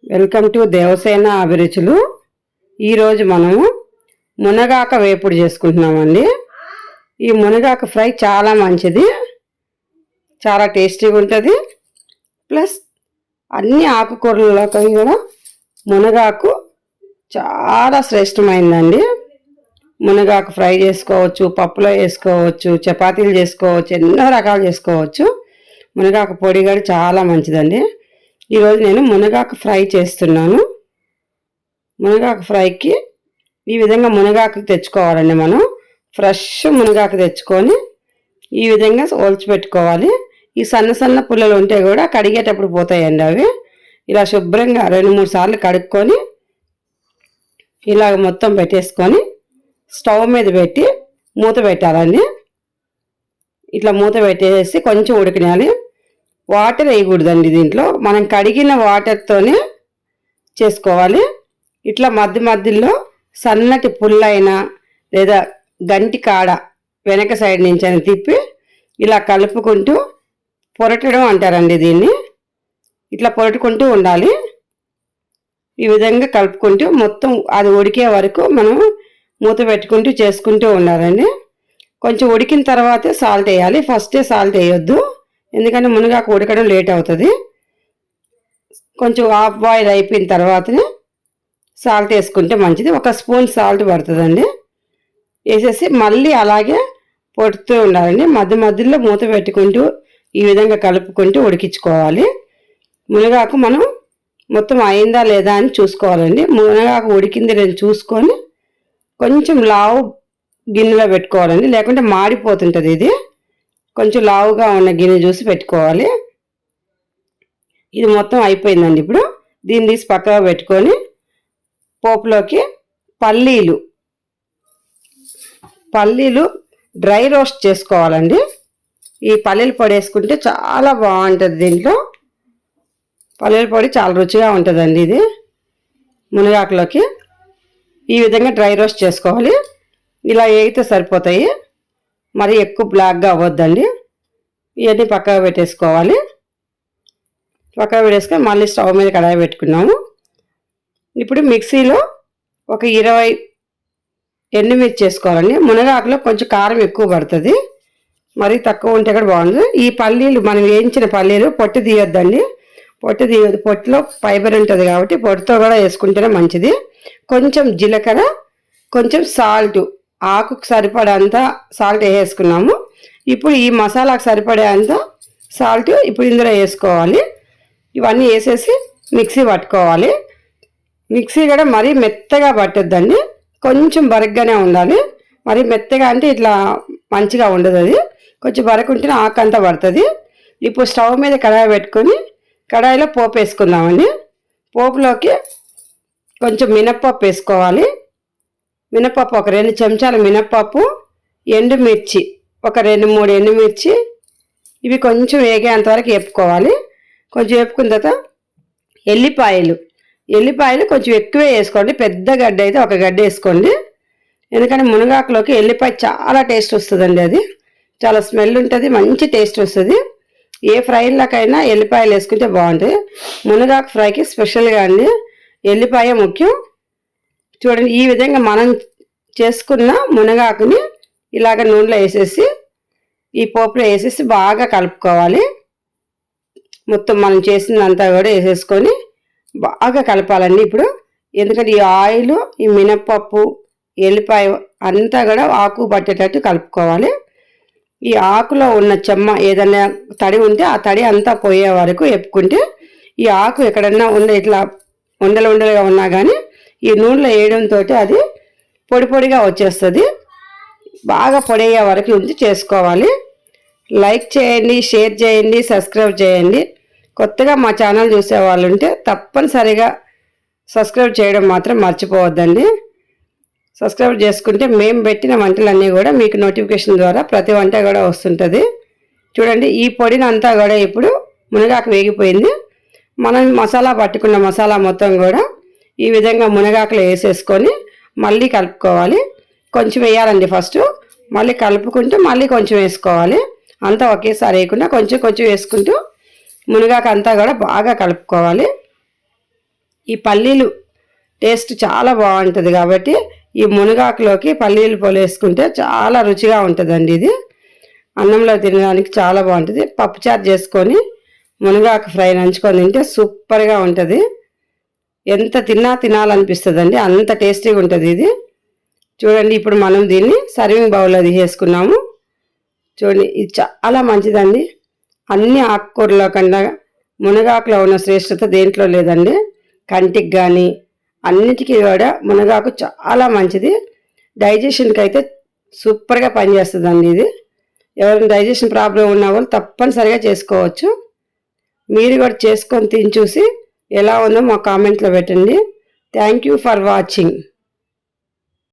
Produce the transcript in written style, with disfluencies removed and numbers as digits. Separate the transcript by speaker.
Speaker 1: Welcome to Devasena అభిరుచులు. ఈరోజు మనము మునగాక వేపుడు చేసుకుంటున్నామండి. ఈ మునగాక ఫ్రై చాలా మంచిది, చాలా టేస్టీగా ఉంటుంది. ప్లస్ అన్ని ఆకుకూరలతో కూడా మునగాకు చాలా శ్రేష్టమైందండి. మునగాకు ఫ్రై చేసుకోవచ్చు, పప్పులో వేసుకోవచ్చు, చపాతీలు చేసుకోవచ్చు, ఎన్నో రకాలు చేసుకోవచ్చు. మునగాకు పొడి కూడా చాలా మంచిదండి. ఈరోజు నేను మునగాకు ఫ్రై చేస్తున్నాను. మునగాకు ఫ్రైకి ఈ విధంగా మునగాకు తెచ్చుకోవాలండి. మనం ఫ్రెష్ మునగాకు తెచ్చుకొని ఈ విధంగా ఒలిచి పెట్టుకోవాలి. ఈ సన్న సన్న పుల్లలు ఉంటే కూడా కడిగేటప్పుడు పోతాయండి. అవి ఇలా శుభ్రంగా 2-3 సార్లు కడుక్కొని ఇలాగ మొత్తం పెట్టేసుకొని స్టవ్ మీద పెట్టి మూత పెట్టాలండి. ఇట్లా మూత పెట్టేసి కొంచెం ఉడికినాలి. వాటర్ వేయకూడదండి. దీంట్లో మనం కడిగిన వాటర్తోనే చేసుకోవాలి. ఇట్లా మధ్యలో సన్నటి పుల్లైనా లేదా గంటి కాడ వెనక సైడ్ నుంచి అని తిప్పి ఇలా కలుపుకుంటూ పొరటడం అంటారండి దీన్ని. ఇట్లా పొరటుకుంటూ ఉండాలి. ఈ విధంగా కలుపుకుంటూ మొత్తం అది ఉడికే వరకు మనం మూత పెట్టుకుంటూ చేసుకుంటూ ఉండాలండి. కొంచెం ఉడికిన తర్వాతే సాల్ట్ వేయాలి. ఫస్టే సాల్ట్ వేయొద్దు, ఎందుకంటే మునగాకు ఉడకడం లేట్ అవుతుంది. కొంచెం హాఫ్ బాయిల్ అయిపోయిన తర్వాతనే సాల్ట్ వేసుకుంటే మంచిది. 1 స్పూన్ సాల్ట్ పడుతుందండి. వేసేసి మళ్ళీ అలాగే పొడుతూ ఉండాలండి. మధ్యలో మూత పెట్టుకుంటూ ఈ విధంగా కలుపుకుంటూ ఉడికించుకోవాలి. మునగాకు మనం మొత్తం అయిందా లేదా అని చూసుకోవాలండి. మునగాకు ఉడికింది నేను చూసుకొని కొంచెం లావు గిన్నెలో పెట్టుకోవాలండి, లేకుంటే మాడిపోతుంటుంది. ఇది కొంచెం లావుగా ఉన్న గిన్నె చూసి పెట్టుకోవాలి. ఇది మొత్తం అయిపోయిందండి. ఇప్పుడు దీన్ని తీసి పక్కగా పెట్టుకొని పోపులోకి పల్లీలు డ్రై రోస్ట్ చేసుకోవాలండి. ఈ పల్లీల పొడి వేసుకుంటే చాలా బాగుంటుంది. దీంట్లో పల్లీల పొడి చాలా రుచిగా ఉంటుందండి. ఇది మునగాకులోకి ఈ విధంగా డ్రై రోస్ట్ చేసుకోవాలి. ఇలా వేగితే సరిపోతాయి, మరి ఎక్కువ బ్లాక్గా అవ్వద్దండి. ఇవన్నీ పక్కగా పెట్టేసుకోవాలి. పక్కగా పెట్టేసుకొని మళ్ళీ స్టవ్ మీద కడాయి పెట్టుకున్నాము. ఇప్పుడు మిక్సీలో ఒక 20 ఎండుమిర్చి చేసుకోవాలండి. మునగాకులో కొంచెం కారం ఎక్కువ పడుతుంది, మరి తక్కువ ఉంటే కూడా బాగుంటుంది. ఈ పల్లీలు మనం వేయించిన పల్లీలు పొట్టు తీయొద్దండి. పొట్టు తీయొద్దు, పొట్టులో ఫైబర్ ఉంటుంది కాబట్టి పొట్టుతో కూడా వేసుకుంటేనే మంచిది. కొంచెం జీలకర్ర, కొంచెం సాల్ట్, ఆకుకు సరిపడేంత సాల్ట్ వేసుకున్నాము. ఇప్పుడు ఈ మసాలాకు సరిపడేంత సాల్ట్ ఇప్పుడు ఇందులో వేసుకోవాలి. ఇవన్నీ వేసేసి మిక్సీ పట్టుకోవాలి. మిక్సీ కూడా మరీ మెత్తగా పట్టొద్దండి, కొంచెం బరగ్గానే ఉండాలి. మరి మెత్తగా అంటే ఇట్లా మంచిగా ఉండదు. అది కొంచెం బరకుంటేనే ఆకు అంతా పడుతుంది. ఇప్పుడు స్టవ్ మీద కడాయి పెట్టుకొని కడాయిలో పోపు వేసుకుందామండి. పోపులోకి కొంచెం మినప్పప్పు వేసుకోవాలి. మినప్పప్పు ఒక 2 చెంచాల మినప్పప్పు, ఎండుమిర్చి ఒక 2-3 ఎండుమిర్చి, ఇవి కొంచెం వేగేంత వరకు వేపుకోవాలి. కొంచెం వేపుకున్న తర్వాత ఎల్లిపాయలు కొంచెం ఎక్కువే వేసుకోండి. పెద్ద గడ్డ అయితే ఒక గడ్డ వేసుకోండి, ఎందుకంటే మునగాకులోకి ఎల్లిపాయ చాలా టేస్ట్ వస్తుందండి. అది చాలా స్మెల్ ఉంటుంది, మంచి టేస్ట్ వస్తుంది. ఏ ఫ్రైలకైనా ఎల్లిపాయలు వేసుకుంటే బాగుంటుంది. మునగాకు ఫ్రైకి స్పెషల్గా అండి ఎల్లిపాయ ముఖ్యం. చూడండి, ఈ విధంగా మనం చేసుకున్న మునగాకుని ఇలాగ నూనెలో వేసేసి ఈ పోపులో వేసేసి బాగా కలుపుకోవాలి. మొత్తం మనం చేసిందంతా కూడా వేసేసుకొని బాగా కలపాలండి. ఇప్పుడు ఎందుకంటే ఈ ఆయిల్, ఈ మినప్పప్పు, ఎల్లిపాయ అంతా కూడా ఆకు పట్టేటట్టు కలుపుకోవాలి. ఈ ఆకులో ఉన్న చెమ్మ ఏదైనా తడి ఉంటే ఆ తడి అంతా పోయే వరకు వేపుకుంటే ఈ ఆకు ఎక్కడన్నా ఇట్లా ఉండలుగా ఉన్నా కానీ ఈ నూనెలో వేయడంతో అది పొడిగా వచ్చేస్తుంది. బాగా పొడయ్యే వరకు ఉంచి చేసుకోవాలి. లైక్ చేయండి, షేర్ చేయండి, సబ్స్క్రైబ్ చేయండి. కొత్తగా మా ఛానల్ చూసే వాళ్ళు ఉంటే తప్పనిసరిగా సబ్స్క్రైబ్ చేయడం మాత్రం మర్చిపోవద్దండి. సబ్స్క్రైబ్ చేసుకుంటే మేము పెట్టిన వంటలన్నీ కూడా మీకు నోటిఫికేషన్ ద్వారా ప్రతి వంట కూడా వస్తుంటుంది. చూడండి, ఈ పొడిని అంతా కూడా ఇప్పుడు మునగాకు వేగిపోయింది. మనం మసాలా పట్టుకున్న మసాలా మొత్తం కూడా ఈ విధంగా మునగాకులో వేసేసుకొని మళ్ళీ కలుపుకోవాలి. కొంచెం వేయాలండి ఫస్ట్, మళ్ళీ కలుపుకుంటూ మళ్ళీ కొంచెం వేసుకోవాలి. అంతా ఒకేసారి వేయకుండా కొంచెం వేసుకుంటూ మునగాకు అంతా కూడా బాగా కలుపుకోవాలి. ఈ పల్లీలు టేస్ట్ చాలా బాగుంటుంది కాబట్టి ఈ మునగాకులోకి పల్లీలు పొలేసుకుంటే చాలా రుచిగా ఉంటుందండి. ఇది అన్నంలో తినడానికి చాలా బాగుంటుంది. పప్పుచారు చేసుకొని మునగాకు ఫ్రై నంచుకొని తింటే సూపర్గా ఉంటుంది. ఎంత తినాలనిపిస్తుందండి, అంత టేస్టీగా ఉంటుంది ఇది. చూడండి, ఇప్పుడు మనం దీన్ని సర్వింగ్ బౌల్లో తీసేసుకున్నాము. చూడండి, ఇది చాలా మంచిదండి. అన్ని ఆకుకూరలో కన్నా మునగాకులో ఉన్న శ్రేష్టత దేంట్లో లేదండి. కంటికి కానీ అన్నిటికీ కూడా మునగాకు చాలా మంచిది. డైజెషన్కి అయితే సూపర్గా పనిచేస్తుందండి ఇది. ఎవరైనా డైజెషన్ ప్రాబ్లం ఉన్న వాళ్ళు తప్పనిసరిగా చేసుకోవచ్చు. మీరు కూడా చేసుకొని తిని చూసి ఎలా ఉందో మా కామెంట్లో పెట్టండి. Thank you for watching.